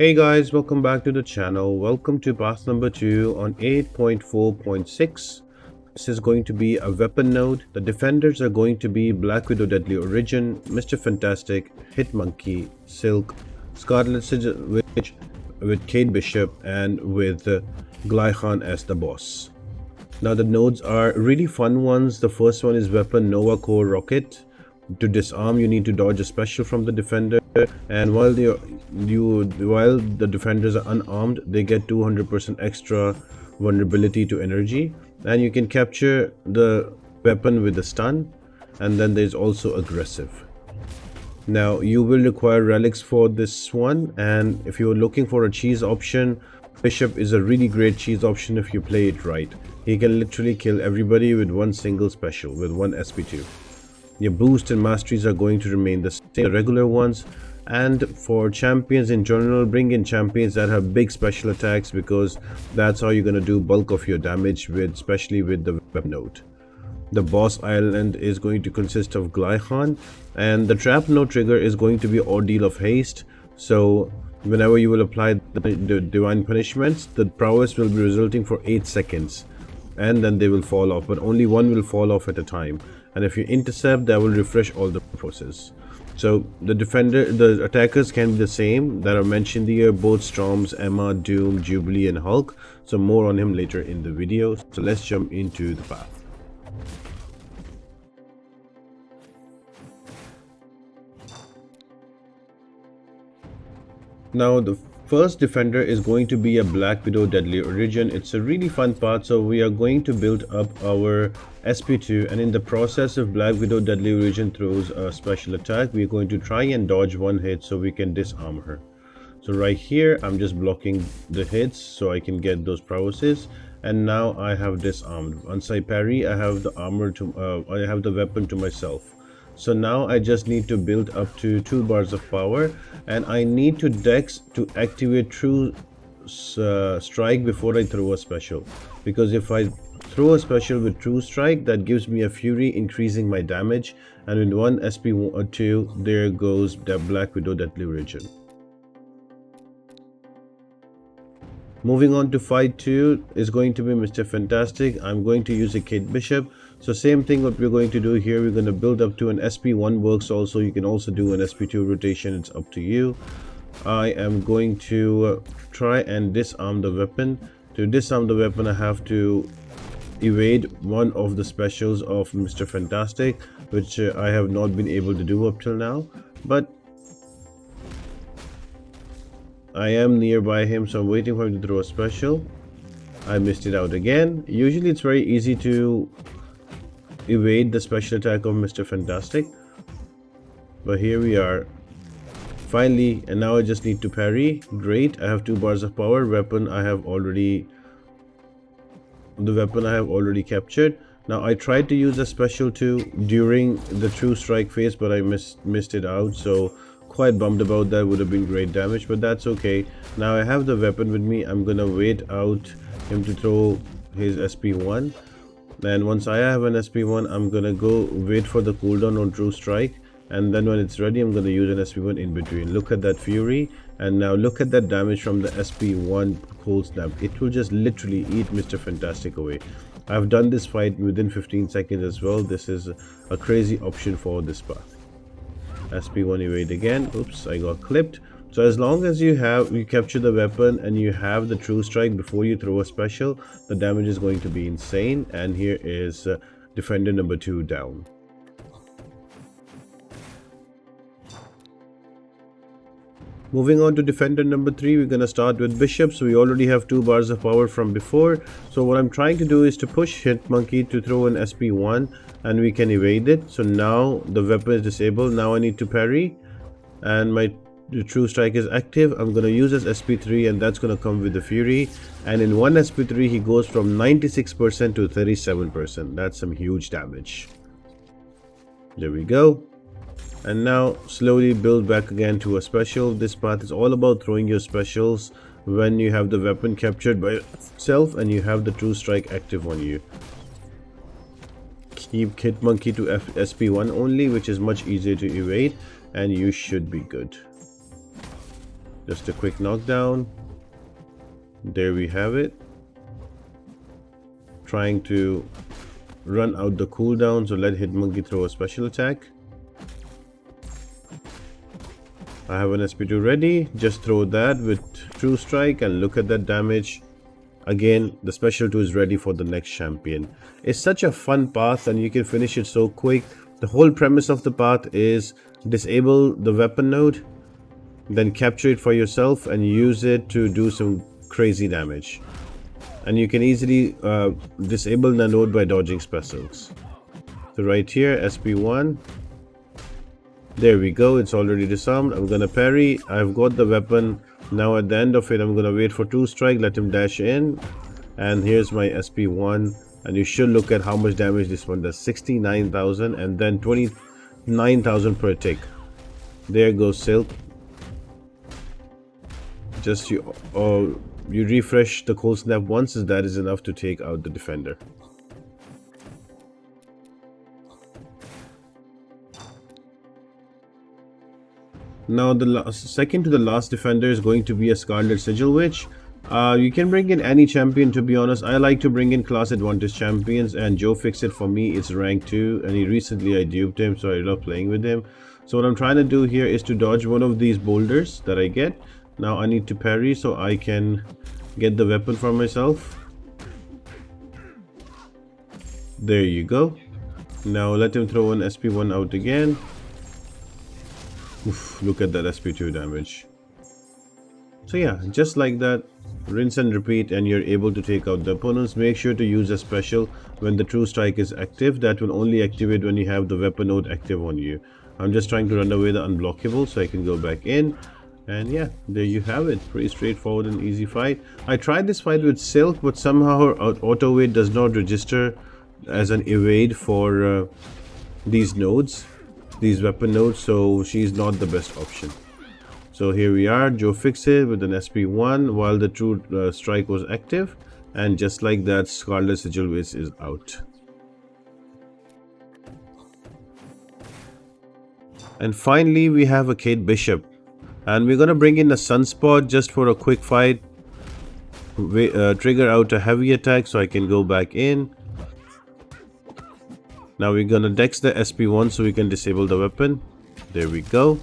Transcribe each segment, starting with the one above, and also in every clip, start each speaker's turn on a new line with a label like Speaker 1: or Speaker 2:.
Speaker 1: Hey guys, welcome back to the channel. Welcome to path number 2 on 8.4.6. This is going to be a weapon node. The defenders are going to be Black Widow Deadly Origin, Mr. Fantastic, Hit Monkey, Silk, Scarlet Sigil Witch with Kate Bishop, and with Glykhan as the boss. Now the nodes are really fun ones. The first one is Weapon Nova Core Rocket. To disarm, you need to dodge a special from the defender, and while the defenders are unarmed, they get 200% extra vulnerability to energy, and you can capture the weapon with a stun. And then there's also aggressive. Now you will require relics for this one, and if you're looking for a cheese option, Bishop is a really great cheese option if you play it right. He can literally kill everybody with one single special, with one SP2. Your boost and masteries are going to remain the same, the regular ones. And for champions in general, bring in champions that have big special attacks, because that's how you're going to do bulk of your damage, especially with the weapon node. The boss island is going to consist of Glykhan, and the trap node trigger is going to be Ordeal of Haste. So whenever you will apply the divine punishments, the prowess will be resulting for 8 seconds, and then they will fall off, but only one will fall off at a time. And if you intercept, that will refresh all the forces. So the attackers can be the same that are mentioned here, both Storms, Emma, Doom, Jubilee, and Hulk. So more on him later in the video. So let's jump into the path. Now the first defender is going to be a Black Widow Deadly Origin. It's a really fun part. So we are going to build up our SP2, and in the process of Black Widow Deadly Origin throws a special attack, we're going to try and dodge one hit so we can disarm her. So right here I'm just blocking the hits so I can get those prowesses, and now I have disarmed. Once I parry, I have the armor to I have the weapon to myself. So now I just need to build up to 2 bars of power, and I need to dex to activate true strike before I throw a special, because if I throw a special with true strike, that gives me a fury, increasing my damage, and with one SP2 there goes the Black Widow Deadly Origin. Moving on to fight 2 is going to be Mr. Fantastic. I'm going to use a Kate Bishop. So same thing what we're going to do here, we're going to build up to an SP1 works also. You can also do an SP2 rotation, it's up to you. I am going to try and disarm the weapon. To disarm the weapon, I have to evade one of the specials of Mr. Fantastic, which I have not been able to do up till now. But I am nearby him, so I'm waiting for him to throw a special. I missed it out again. Usually it's very easy to evade the special attack of Mr. Fantastic, but here we are finally, and now I just need to parry. Great, I have 2 bars of power. The weapon I have already captured. Now I tried to use a special too during the true strike phase, but I missed it out, so quite bummed about that. Would have been great damage, but that's okay. Now I have the weapon with me. I'm gonna wait out him to throw his SP1, and once I have an SP1, I'm gonna go wait for the cooldown on true strike, and then when it's ready, I'm gonna use an SP1 in between. Look at that fury, and now look at that damage from the SP1 cold snap. It will just literally eat Mr. Fantastic away. I've done this fight within 15 seconds as well. This is a crazy option for this path. SP1 evade again. Oops, I got clipped. So as long as you capture the weapon and you have the true strike before you throw a special, the damage is going to be insane. And here is defender number 2 down. Moving on to defender number 3, we're going to start with Bishop. So we already have 2 bars of power from before. So what I'm trying to do is to push Hit Monkey to throw an SP1, and we can evade it. So now the weapon is disabled. Now I need to parry, and my true strike is active. I'm going to use this SP3, and that's going to come with the fury. And in one SP3 he goes from 96% to 37%. That's some huge damage. There we go. And now slowly build back again to a special. This path is all about throwing your specials when you have the weapon captured by itself and you have the true strike active on you. Keep Hit Monkey to SP1 only, which is much easier to evade, and you should be good. Just a quick knockdown. There we have it. Trying to run out the cooldown, so let Hitmonkey throw a special attack. I have an SP2 ready. Just throw that with True Strike and look at that damage. Again, the special 2 is ready for the next champion. It's such a fun path and you can finish it so quick. The whole premise of the path is disable the weapon node, then capture it for yourself and use it to do some crazy damage. And you can easily disable the node by dodging specials. So right here, SP1. There we go, it's already disarmed. I'm gonna parry. I've got the weapon. Now at the end of it, I'm gonna wait for 2 strike, let him dash in. And here's my SP1. And you should look at how much damage this one does. 69,000 and then 29,000 per tick. There goes Silk. Just you refresh the cold snap once, as that is enough to take out the defender. Now the second to the last defender is going to be a Scarlet Sigil Witch. You can bring in any champion, to be honest. I like to bring in class advantage champions, and Joe Fixit for me it's rank 2, and recently I duped him, so I love playing with him. So what I'm trying to do here is to dodge one of these boulders that I get. Now I need to parry so I can get the weapon for myself. There you go. Now let him throw an SP1 out again. Oof, look at that SP2 damage. So yeah, just like that, rinse and repeat, and you're able to take out the opponents. Make sure to use a special when the True Strike is active. That will only activate when you have the weapon node active on you. I'm just trying to run away the unblockable so I can go back in. And yeah, there you have it. Pretty straightforward and easy fight. I tried this fight with Silk, but somehow her auto weight does not register as an evade for these nodes, these weapon nodes, so she's not the best option. So here we are, Joe Fixit with an SP1 while the True Strike was active, and just like that, Scarlet Sigil Witch is out. And finally we have a Kate Bishop, and we're gonna bring in a Sunspot just for a quick fight. Trigger out a heavy attack so I can go back in. Now we're gonna dex the SP1 so we can disable the weapon. There we go.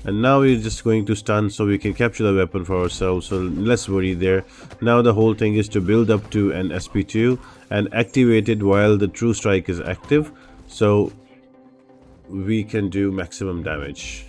Speaker 1: And now we're just going to stun so we can capture the weapon for ourselves, so less worry there. Now the whole thing is to build up to an SP2 and activate it while the True Strike is active, so we can do maximum damage.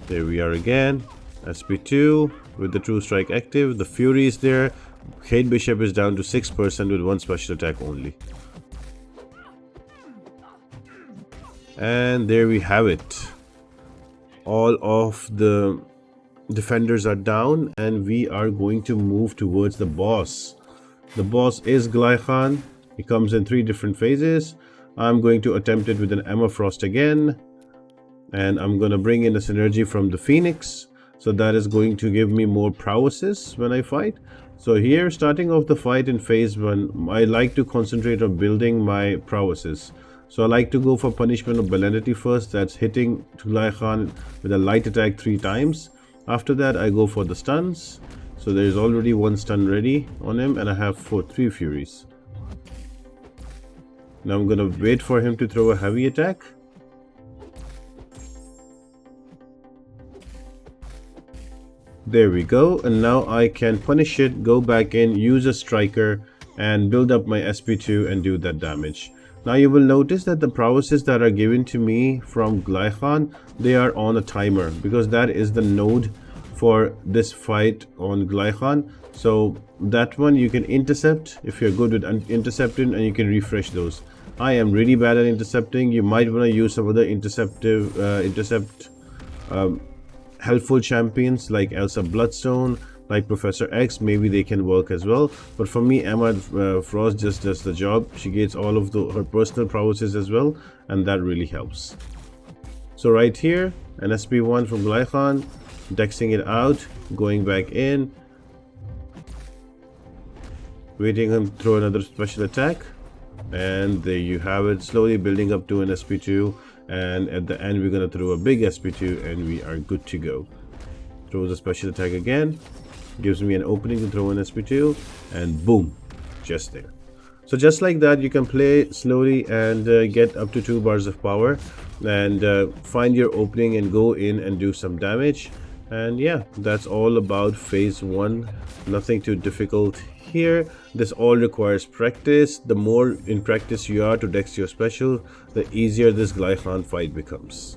Speaker 1: There we are again, SP2 with the True Strike active. The Fury is there. Kate Bishop is down to 6% with 1 special attack only. And there we have it. All of the defenders are down and we are going to move towards the boss. The boss is Glykhan. He comes in 3 different phases. I'm going to attempt it with an Emma Frost again, and I'm going to bring in a synergy from the Phoenix, so that is going to give me more prowesses when I fight. So here, starting off the fight in phase 1, I like to concentrate on building my prowesses. So I like to go for Punishment of Belenity first, that's hitting Glykhan with a light attack 3 times. After that I go for the stuns. So there is already 1 stun ready on him and I have 3 Furies. Now I'm gonna wait for him to throw a heavy attack. There we go, and now I can punish it, go back in, use a striker and build up my SP2 and do that damage. Now you will notice that the prowesses that are given to me from Glykhan, they are on a timer because that is the node for this fight on Glykhan. So that one you can intercept if you're good with intercepting, and you can refresh those. I am really bad at intercepting. You might want to use some other helpful champions like Elsa Bloodstone, like Professor X, maybe they can work as well. But for me, Emma Frost just does the job. She gets all of her personal prowesses as well, and that really helps. So right here, an SP1 from Glykhan, dexing it out, going back in, waiting him to throw another special attack, and there you have it, slowly building up to an SP2, and at the end we're going to throw a big SP2 and we are good to go. throws a special attack again, gives me an opening to throw an SP2, and boom, just there. So just like that, you can play slowly and get up to 2 bars of power and find your opening and go in and do some damage. And yeah, that's all about phase 1. Nothing too difficult here. This all requires practice. The more in practice you are to dex your special, the easier this Glykhan fight becomes.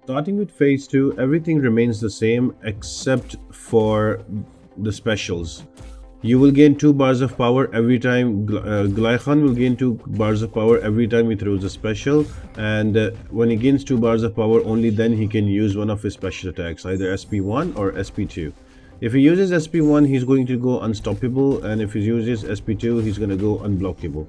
Speaker 1: Starting with phase 2, everything remains the same except for the specials. You will gain 2 bars of power every time. Glykhan will gain 2 bars of power every time he throws a special, and when he gains 2 bars of power, only then he can use one of his special attacks, either SP1 or SP2. If he uses SP1, he's going to go unstoppable, and if he uses SP2, he's going to go unblockable.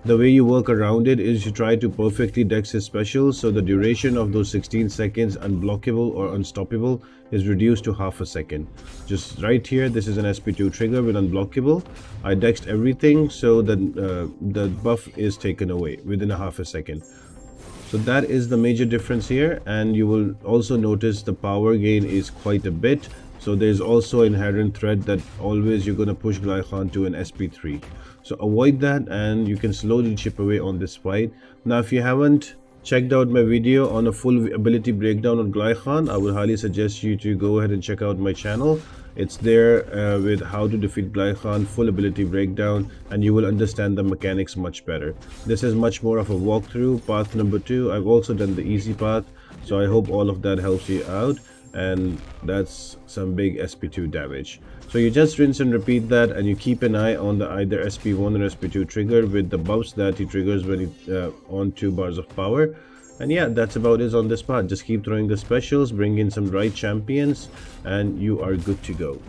Speaker 1: The way you work around it is you try to perfectly dex his specials, so the duration of those 16 seconds unblockable or unstoppable is reduced to half a second. Just right here, this is an SP2 trigger with unblockable. I dexed everything so that the buff is taken away within a half a second. So that is the major difference here, and you will also notice the power gain is quite a bit. So there's also an inherent threat that always you're going to push Glykhan to an SP3. So avoid that, and you can slowly chip away on this fight. Now, if you haven't checked out my video on a full ability breakdown on Glykhan, I would highly suggest you to go ahead and check out my channel. It's there with how to defeat Glykhan, full ability breakdown, and you will understand the mechanics much better. This is much more of a walkthrough. Path number 2, I've also done the easy path, so I hope all of that helps you out. And that's some big SP2 damage. So you just rinse and repeat that, and you keep an eye on the either SP1 or SP2 trigger with the buffs that he triggers when he on 2 bars of power. And yeah, that's about it on this part. Just keep throwing the specials, bring in some right champions, and you are good to go.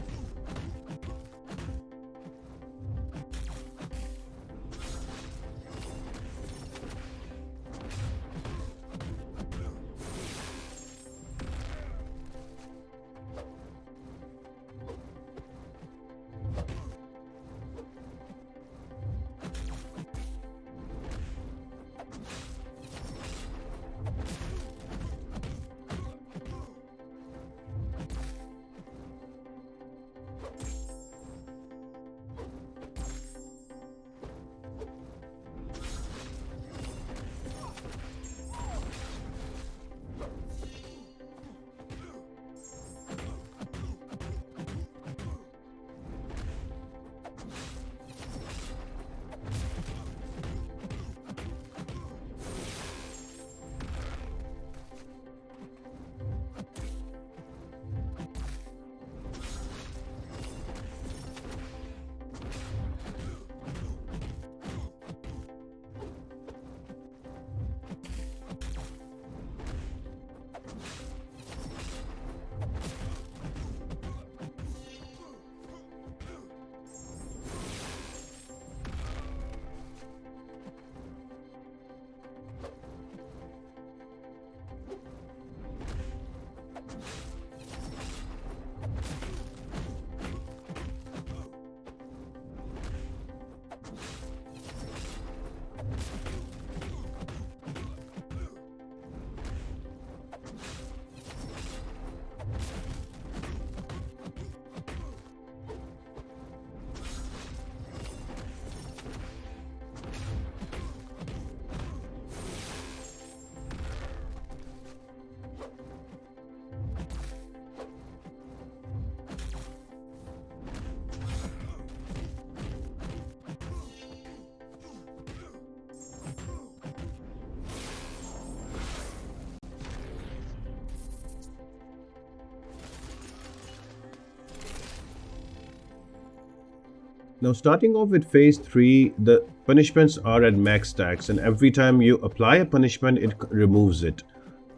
Speaker 1: Now starting off with phase 3, the punishments are at max stacks and every time you apply a punishment it removes it.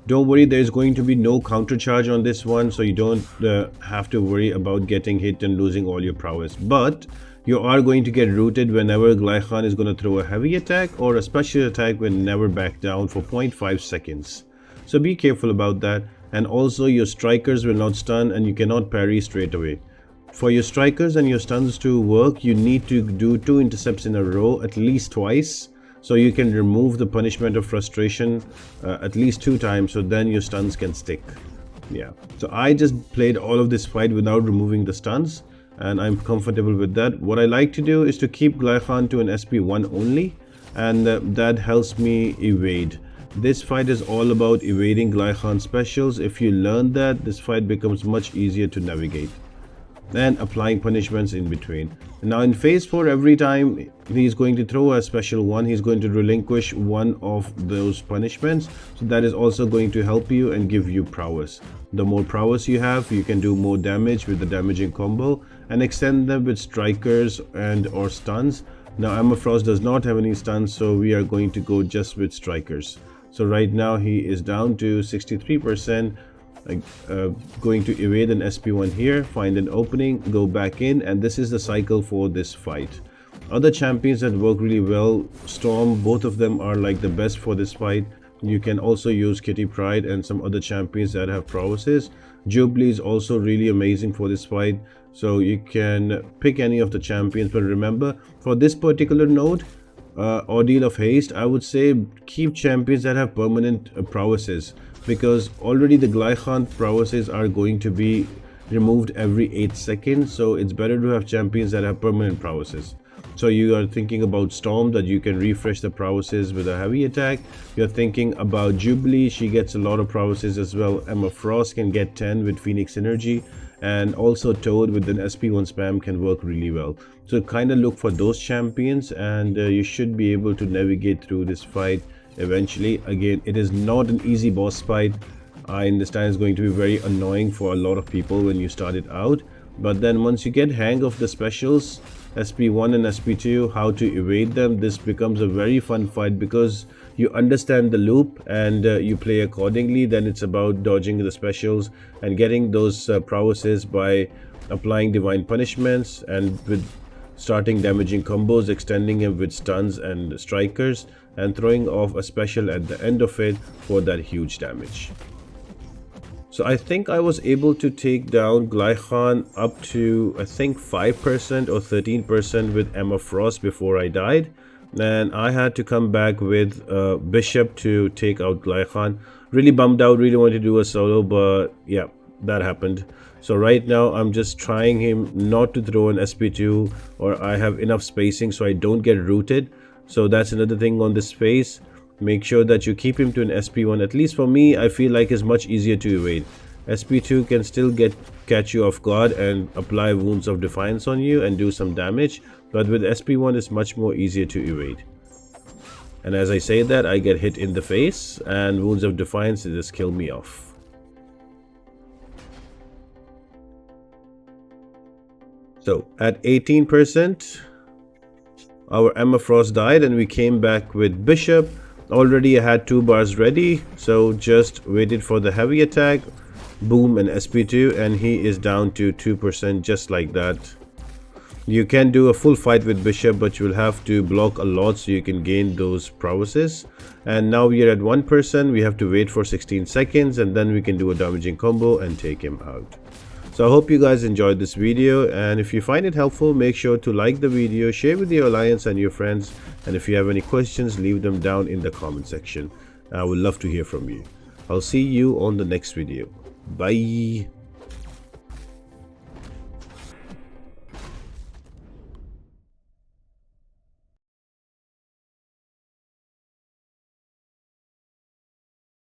Speaker 1: Don't worry, there is going to be no counter charge on this one, so you don't have to worry about getting hit and losing all your prowess. But you are going to get rooted whenever Glykhan is going to throw a heavy attack, or a special attack will never back down for 0.5 seconds. So be careful about that. And also your strikers will not stun and you cannot parry straight away. For your strikers and your stuns to work, you need to do 2 intercepts in a row at least twice, so you can remove the punishment of frustration at least 2 times, so then your stuns can stick. Yeah, so I just played all of this fight without removing the stuns and I'm comfortable with that. What I like to do is to keep Glykhan to an SP1 only, and that helps me evade. This fight is all about evading Glykhan specials. If you learn that, this fight becomes much easier to navigate, and applying punishments in between. Now in phase 4, every time he's going to throw a special one, he's going to relinquish one of those punishments, so that is also going to help you and give you prowess. The more prowess you have, you can do more damage with the damaging combo and extend them with strikers and or stuns. Now Emma Frost does not have any stuns, so we are going to go just with strikers. So right now he is down to 63%. Going to evade an SP1 here, find an opening, go back in, and this is the cycle for this fight. Other champions that work really well, Storm, both of them are like the best for this fight. You can also use Kitty Pryde and some other champions that have prowesses. Jubilee is also really amazing for this fight, so you can pick any of the champions. But remember, for this particular node, Ordeal of Haste, I would say keep champions that have permanent prowesses, because already the Glykhan prowesses are going to be removed every 8 seconds, so it's better to have champions that have permanent prowesses. So you are thinking about Storm, that you can refresh the prowesses with a heavy attack. You're thinking about Jubilee, she gets a lot of prowesses as well. Emma Frost can get 10 with Phoenix Energy, and also Toad with an SP1 spam can work really well. So kind of look for those champions, and you should be able to navigate through this fight eventually. Again, it is not an easy boss fight. I understand it's going to be very annoying for a lot of people when you start it out, but then once you get hang of the specials, SP1 and SP2, how to evade them, this becomes a very fun fight because you understand the loop and you play accordingly. Then it's about dodging the specials and getting those prowesses by applying divine punishments, and with starting damaging combos, extending him with stuns and strikers, and throwing off a special at the end of it for that huge damage. So I think I was able to take down Glykhan up to, I think, 5% or 13% with Emma Frost before I died. Then I had to come back with Bishop to take out Glykhan. Really bummed out, really wanted to do a solo, but yeah, that happened. So right now I'm just trying him not to throw an SP2, or I have enough spacing so I don't get rooted. So that's another thing on this phase. Make sure that you keep him to an SP1. At least for me, I feel like it's much easier to evade. SP2 can still catch you off guard and apply wounds of defiance on you and do some damage, but with SP1 it's much more easier to evade. And as I say that, I get hit in the face, and wounds of defiance just kill me off. So at 18%, our Emma Frost died and we came back with Bishop. Already I had 2 bars ready, so just waited for the heavy attack, boom, and SP2, and he is down to 2% just like that. You can do a full fight with Bishop, but you will have to block a lot so you can gain those prowesses. And now we are at 1%, we have to wait for 16 seconds and then we can do a damaging combo and take him out. So I hope you guys enjoyed this video, and if you find it helpful, make sure to like the video, share with your alliance and your friends, and if you have any questions, leave them down in the comment section. I would love to hear from you. I'll see you on the next video. Bye.